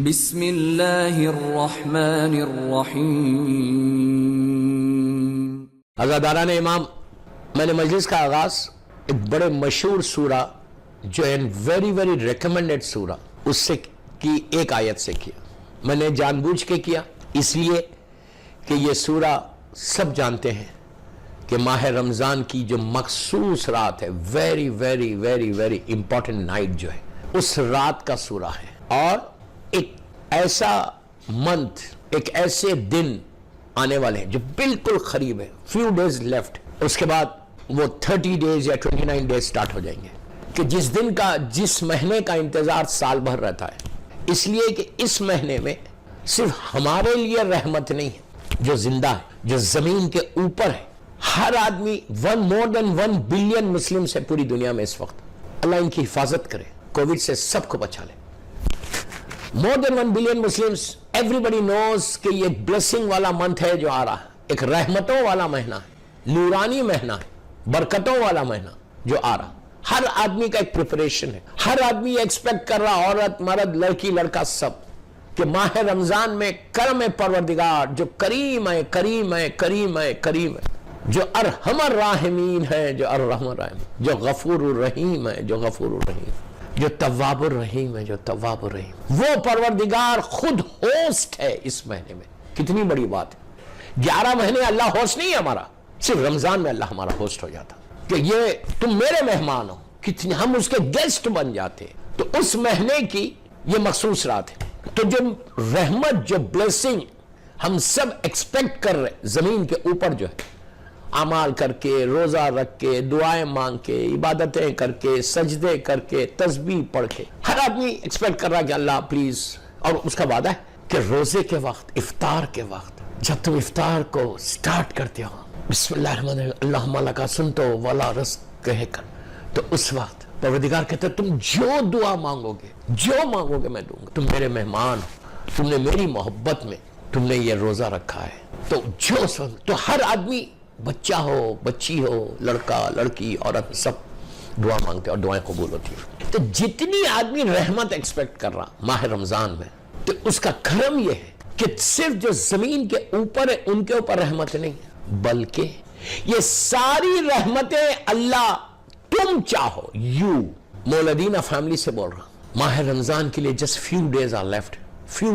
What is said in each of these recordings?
بسم اللہ الرحمن الرحیم۔ عزاداران امام، میں نے مجلس کا آغاز ایک بڑے مشہور سورہ جو ہے ویری ریکمنڈڈ سورہ اس سے کی ایک آیت سے کیا۔ میں نے جان بوجھ کے کیا اس لیے کہ یہ سورہ سب جانتے ہیں کہ ماہ رمضان کی جو مخصوص رات ہے ویری امپورٹنٹ نائٹ جو ہے اس رات کا سورہ ہے، اور ایک ایسا منتھ، ایک ایسے دن آنے والے ہیں جو بالکل قریب ہے، فیو ڈیز لیفٹ، اس کے بعد وہ 30 ڈیز یا 29 ڈیز سٹارٹ ہو جائیں گے، کہ جس دن کا، جس مہینے کا انتظار سال بھر رہتا ہے، اس لیے کہ اس مہینے میں صرف ہمارے لیے رحمت نہیں ہے جو زندہ ہے، جو زمین کے اوپر ہے، ہر آدمی more than 1 بلین مسلم سے پوری دنیا میں اس وقت، اللہ ان کی حفاظت کرے، کووڈ سے سب کو بچا لے۔ more than 1 billion Muslims, everybody knows کہ یہ بلیسنگ والا منتھ ہے جو آ رہا ہے، ایک رحمتوں والا مہینہ ہے، نورانی مہینہ ہے، برکتوں والا مہینہ جو آ رہا، ہر آدمی کا ایک پریپریشن ہے، ہر آدمی ایکسپیکٹ کر رہا، عورت مرد لڑکی لڑکا سب، کہ ماہ رمضان میں کرم پروردگار جو کریم ہے، جو ارحم الراحمین ہے، جو غفور الرحیم ہے، جو تواب الرحیم ہے، وہ پروردگار خود ہوسٹ ہے اس مہینے میں۔ کتنی بڑی بات ہے، 11 مہینے اللہ ہوسٹ نہیں ہے ہمارا، صرف رمضان میں اللہ ہمارا ہوسٹ ہو جاتا کہ یہ تم میرے مہمان ہو، کتنی ہم اس کے گیسٹ بن جاتے ہیں۔ تو اس مہینے کی یہ مخصوص رات ہے، تو جو رحمت، جو بلیسنگ ہم سب ایکسپیکٹ کر رہے زمین کے اوپر جو ہے، اعمال کر کے، روزہ رکھ کے، دعائیں مانگ کے، عبادتیں کر کے، سجدے کر کے، تسبیح پڑھ کے، ہر آدمی ایکسپیکٹ کر رہا کہ اللہ پلیز، اور اس کا وعدہ ہے کہ روزے کے وقت، افطار کے وقت، جب تم افطار کو سٹارٹ کرتے ہو بسم اللہ الرحمن الرحیم اللہم لکا صمت ولا رزق کہہ کر، تو اس وقت پروردگار کہتے ہیں تم جو دعا مانگو گے میں دوں گا، تم میرے مہمان ہو، تم نے میری محبت میں تم نے یہ روزہ رکھا ہے، تو ہر آدمی، بچہ ہو، بچی ہو، لڑکا لڑکی، عورت، سب دعا مانگتے اور دعائیں قبول ہوتی ہیں۔ تو جتنی آدمی رحمت ایکسپیکٹ کر رہا ماہ رمضان میں، تو اس کا کرم یہ ہے کہ صرف جو زمین کے اوپر ہے ان کے اوپر رحمت نہیں ہے، بلکہ یہ ساری رحمتیں اللہ تم چاہو، مولدینہ فیملی سے بول رہا ہوں، ماہ رمضان کے لیے just few days are left, few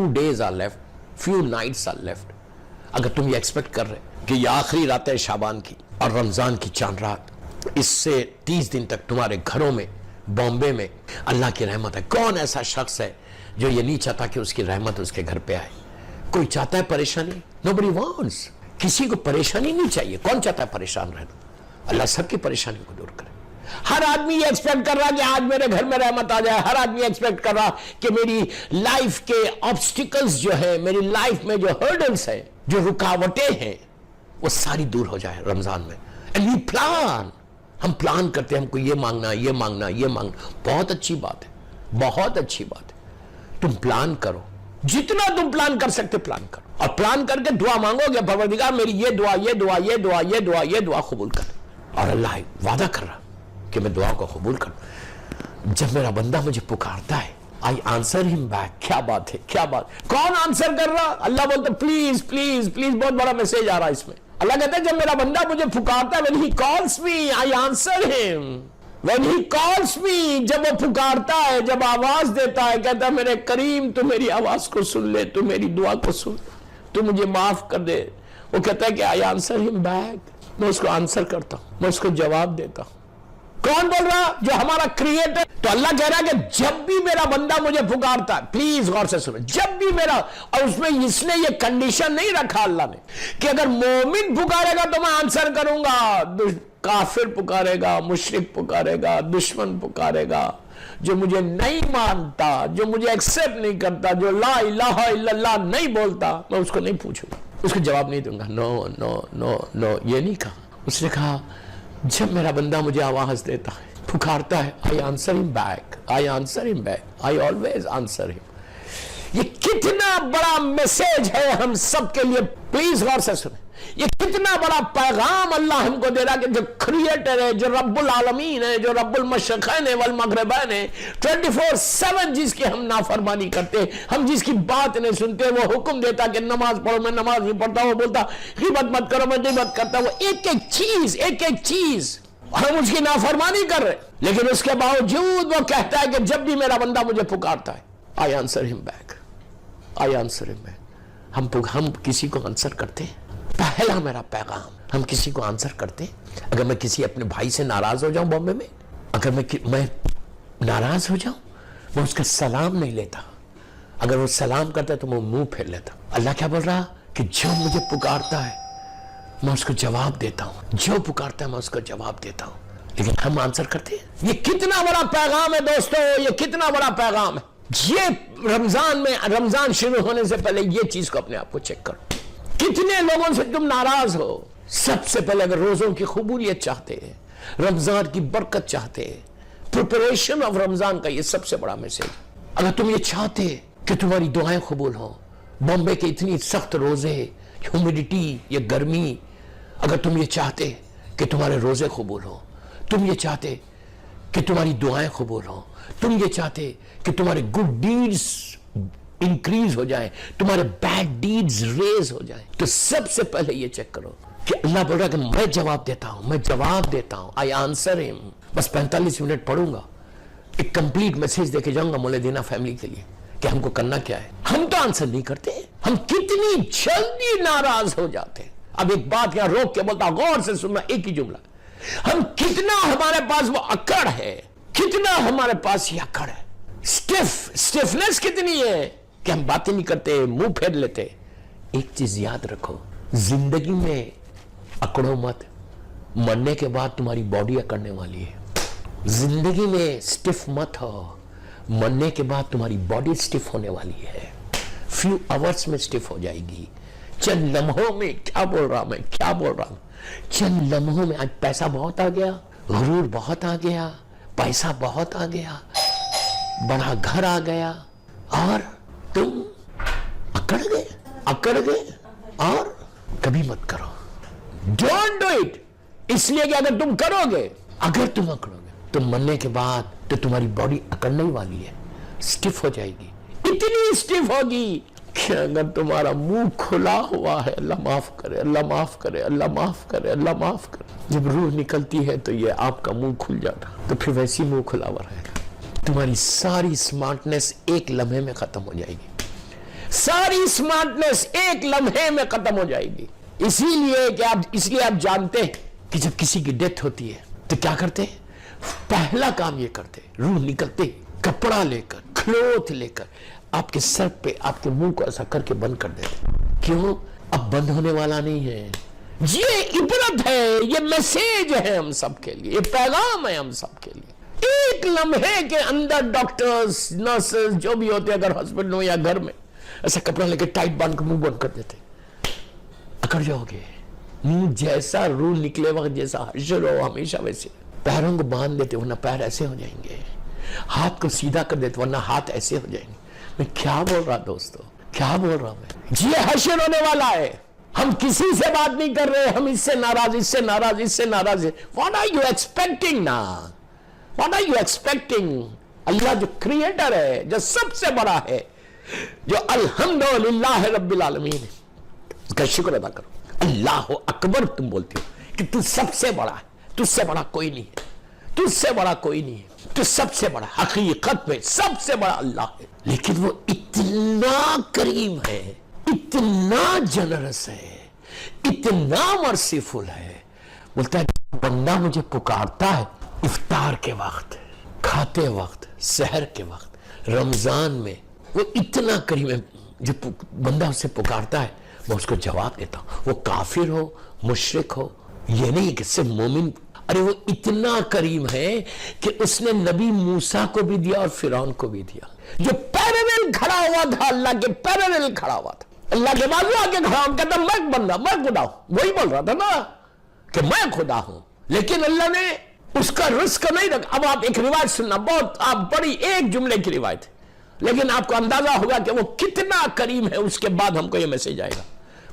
nights are left۔ اگر تم یہ ایکسپیکٹ کر رہے کہ یہ آخری رات ہے شعبان کی اور رمضان کی چاند رات، اس سے 30 دن تک تمہارے گھروں میں، بامبے میں اللہ کی رحمت ہے۔ کون ایسا شخص ہے جو یہ نہیں چاہتا کہ اس کی رحمت اس کے گھر پہ آئے؟ کوئی چاہتا ہے پریشانی؟ nobody wants، کسی کو پریشانی نہیں چاہیے، کون چاہتا ہے پریشان رہنا؟ اللہ سب کی پریشانی کو دور کرے۔ ہر آدمی یہ ایکسپیکٹ کر رہا کہ آج میرے گھر میں رحمت آ جائے، ہر آدمی ایکسپیکٹ کر رہا کہ میری لائف کے آبسٹیکلز جو ہے، میری لائف میں جو ہرڈلز ہیں، جو رکاوٹیں ہیں، وہ ساری دور ہو جائے رمضان میں۔ And we plan، ہم پلان کرتے ہیں، ہم کو یہ مانگنا، بہت اچھی بات ہے، تم پلان کرو، جتنا تم پلان کر سکتے پلان کرو، اور پلان کر کے دعا مانگو کہ پروردگار میری یہ دعا قبول کر، اور اللہ وعدہ کر رہا کہ میں دعا کو قبول کروں۔ جب میرا بندہ مجھے پکارتا ہے I answer him back۔ کیا بات ہے، کون آنسر کر رہا؟ اللہ بولتا پلیز، بہت بڑا میسج آ رہا ہے اس میں۔ اللہ کہتا ہے جب میرا بندہ مجھے پکارتا ہے، when he calls me I answer him، جب وہ پکارتا ہے، جب آواز دیتا ہے، کہتا ہے میرے کریم تو میری آواز کو سن لے، تو میری دعا کو سن، تو مجھے معاف کر دے۔ وہ کہتا ہے کہ I answer him back، میں اس کو آنسر کرتا ہوں، میں اس کو جواب دیتا ہوں۔ کون بول رہا؟ جو ہمارا کریٹر۔ تو اللہ کہہ رہا ہے کہ جب بھی میرا بندہ مجھے پکارتا ہے، پلیز غور سے سنو، جب بھی میرا، اور اس میں اس نے یہ کنڈیشن نہیں رکھا اللہ نے کہ اگر مومن پکارے گا تو میں آنسر کروں گا، کافر پکارے گا، مشرک پکارے گا، دشمن پکارے گا، جو مجھے نہیں مانتا، جو مجھے ایکسپٹ نہیں کرتا، جو لا الہ الا اللہ نہیں بولتا، میں اس کو نہیں پوچھوں گا، اس کو جواب نہیں دوں گا۔ نو، یہ نہیں کہا۔ اس نے کہا جب میرا بندہ مجھے آواز دیتا ہے، پکارتا ہے، I answer him back، I always answer him۔ یہ کتنا بڑا میسج ہے ہم سب کے لیے، پلیز غور سے سنیں۔ یہ کتنا بڑا پیغام اللہ ہم کو دے رہا کہ جو کریٹر ہے، جو رب العالمین ہے، جو رب المشرقین والمغربین ہے، 24/7 جس کی ہم نافرمانی کرتے، ہم جس کی بات نہیں سنتے، وہ حکم دیتا کہ نماز پڑھو، میں نماز نہیں پڑھتا، وہ بولتا غیبت مت کرو، میں غیبت کرتا، وہ ایک ایک چیز ہم اس کی نافرمانی کر رہے، لیکن اس کے باوجود وہ کہتا ہے کہ جب بھی میرا بندہ مجھے پکارتا ہے I answer him back. ہم کسی کو آنسر کرتے ہیں؟ پہلا میرا پیغام، ہم کسی کو آنسر کرتے ہیں؟ اگر میں کسی اپنے بھائی سے ناراض ہو جاؤں بامبے میں، اگر میں ناراض ہو جاؤں، میں اس کا سلام نہیں لیتا، اگر وہ سلام کرتا ہے تو میں منہ پھیر لیتا. اللہ کیا بول رہا کہ جو مجھے پکارتا ہے میں اس کو جواب دیتا ہوں، جو پکارتا ہے میں اس کو جواب دیتا ہوں. لیکن ہم آنسر کرتے ہیں. یہ کتنا بڑا پیغام ہے دوستو، یہ کتنا بڑا پیغام ہے. یہ رمضان شروع ہونے سے پہلے یہ چیز کو اپنے آپ کو چیک کرو. کتنے لوگوں سے تم ناراض ہو؟ سب سے پہلے اگر روزوں کی قبولیت چاہتے ہیں، رمضان کی برکت چاہتے ہیں، پریپریشن آف رمضان کا یہ سب سے بڑا میسج. اگر تم یہ چاہتے کہ تمہاری دعائیں قبول ہوں، بمبے کے اتنی سخت روزے، ہیومیڈیٹی، یہ گرمی، اگر تم یہ چاہتے کہ تمہارے روزے قبول ہوں، تم یہ چاہتے کہ تمہاری دعائیں قبول ہوں، تم یہ چاہتے کہ تمہارے گڈ ڈیڈز انکریز ہو جائیں، تمہارے بیڈ ڈیڈز ریز ہو جائیں، تو سب سے پہلے یہ چیک کرو کہ اللہ بول رہا ہے کہ میں جواب دیتا ہوں. I answer him. بس 45 منٹ پڑھوں گا، ایک کمپلیٹ میسج دے کے جاؤں گا مولدینا فیملی کے لیے کہ ہم کو کرنا کیا ہے. ہم تو آنسر نہیں کرتے، ہم کتنی جلدی ناراض ہو جاتے. اب ایک بات یہاں روک کے بولتا، غور سے سننا، ایک ہی جملہ. ہم کتنا ہمارے پاس وہ اکڑ ہے، کتنا ہمارے پاس یہ اکڑ ہے، سٹفنس کتنی ہے کہ ہم باتیں نہیں کرتے، منہ پھیر لیتے. ایک چیز یاد رکھو، زندگی میں اکڑو مت، مرنے کے بعد تمہاری باڈی اکڑنے والی ہے. زندگی میں سٹف مت ہو، مرنے کے بعد تمہاری باڈی سٹف ہونے والی ہے. فیو آورز میں سٹف ہو جائے گی، چند لمحوں میں. کیا بول رہا ہوں چند لمحوں میں. آج پیسہ بہت آ گیا، غرور بہت آ گیا، پیسہ بہت آ گیا، بڑا گھر آ گیا، اور تم اکڑ گئے. اور کبھی مت کرو، ڈونٹ ڈو اٹ. اس لیے کہ اگر تم کرو گے تو مرنے کے بعد تو تمہاری باڈی اکڑنے والی ہے، سٹف ہو جائے گی. اتنی سٹف ہوگی کہ اگر تمہارا منہ کھلا ہوا ہے، اللہ معاف کرے، اللہ معاف کرے، اللہ معاف کرے، اللہ معاف کرے. جب روح نکلتی ہے تو یہ آپ کا منہ کھل جاتا، تو پھر ویسی منہ کھلا ہوا رہے گا. تمہاری ساری سمارٹنس ایک لمحے میں ختم ہو جائے گی. ساری سمارٹنس ایک لمحے میں ختم ہو جائے گی. اس لیے آپ جانتے ہیں کہ جب کسی کی ڈیتھ ہوتی ہے تو کیا کرتے ہیں؟ پہلا کام یہ کرتے، روح نکلتے کپڑا لے کر، کلوتھ لے کر آپ کے سر پہ، آپ کے منہ کو ایسا کر کے بند کر دیتے. کیوں؟ اب بند ہونے والا نہیں ہے. یہ عبرت ہے، یہ میسیج ہے ہم سب کے لیے، یہ پیغام ہے ہم سب کے لیے. ایک لمحے کے اندر ڈاکٹرز، نرسز، جو بھی ہوتے، اگر ہاسپٹل ہو یا گھر میں، ایسا کپڑا لے کے ٹائٹ باندھ کے منہ بند کر دیتے، اکڑ جاؤ گے. منہ جیسا روح نکلے وقت جیسا حشر ہو ہمیشہ ویسے. پیروں کو باندھ دیتے ورنہ پیر ایسے ہو جائیں گے، ہاتھ کو سیدھا کر دیتے ورنہ ہاتھ ایسے ہو جائیں گے. میں کیا بول رہا دوستو، کیا بول رہا میں؟ یہ حشر ہونے والا ہے. ہم کسی سے بات نہیں کر رہے، ہم اس سے ناراض، اس سے ناراض، اس سے ناراض. What are you expecting now? What are you expecting? اللہ جو کریٹر ہے، جو سب سے بڑا ہے، جو الحمدللہ رب العالمین، اس کا شکر ادا کرو. اللہ اکبر تم بولتے ہو کہ تو سب سے بڑا ہے، تجھ سے بڑا کوئی نہیں ہے، تجھ سے بڑا کوئی نہیں ہے، تو سب سے بڑا، حقیقت میں سب سے بڑا اللہ ہے. لیکن وہ اتنا کریم ہے، اتنا جنرس ہے، اتنا مرسیفل ہے. بولتا ہے بندہ مجھے پکارتا ہے افطار کے وقت، کھاتے وقت، سحر کے وقت، رمضان میں، وہ اتنا کریم ہے. جب بندہ اسے پکارتا ہے میں اس کو جواب دیتا ہوں. وہ کافر ہو، مشرک ہو، یہ نہیں کہ صرف مومن. ارے وہ اتنا کریم ہے کہ اس نے نبی موسیٰ کو بھی دیا اور فرعون کو بھی دیا، جو پیرلل کھڑا ہوا تھا، اللہ کے پیرلل کھڑا ہوا تھا، اللہ کے بازو آ کے کھڑا ہوا، کہتا میں بندہ، میں خدا ہوں. وہی بول رہا تھا نا کہ میں خدا ہوں. لیکن اللہ نے اس کا رزق نہیں رکھا. اب آپ ایک روایت سننا، بہت آپ بڑی ایک جملے کی روایت ہے، لیکن آپ کو اندازہ ہوگا کہ وہ کتنا کریم ہے. اس کے بعد ہم کو یہ میسج آئے گا.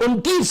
29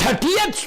30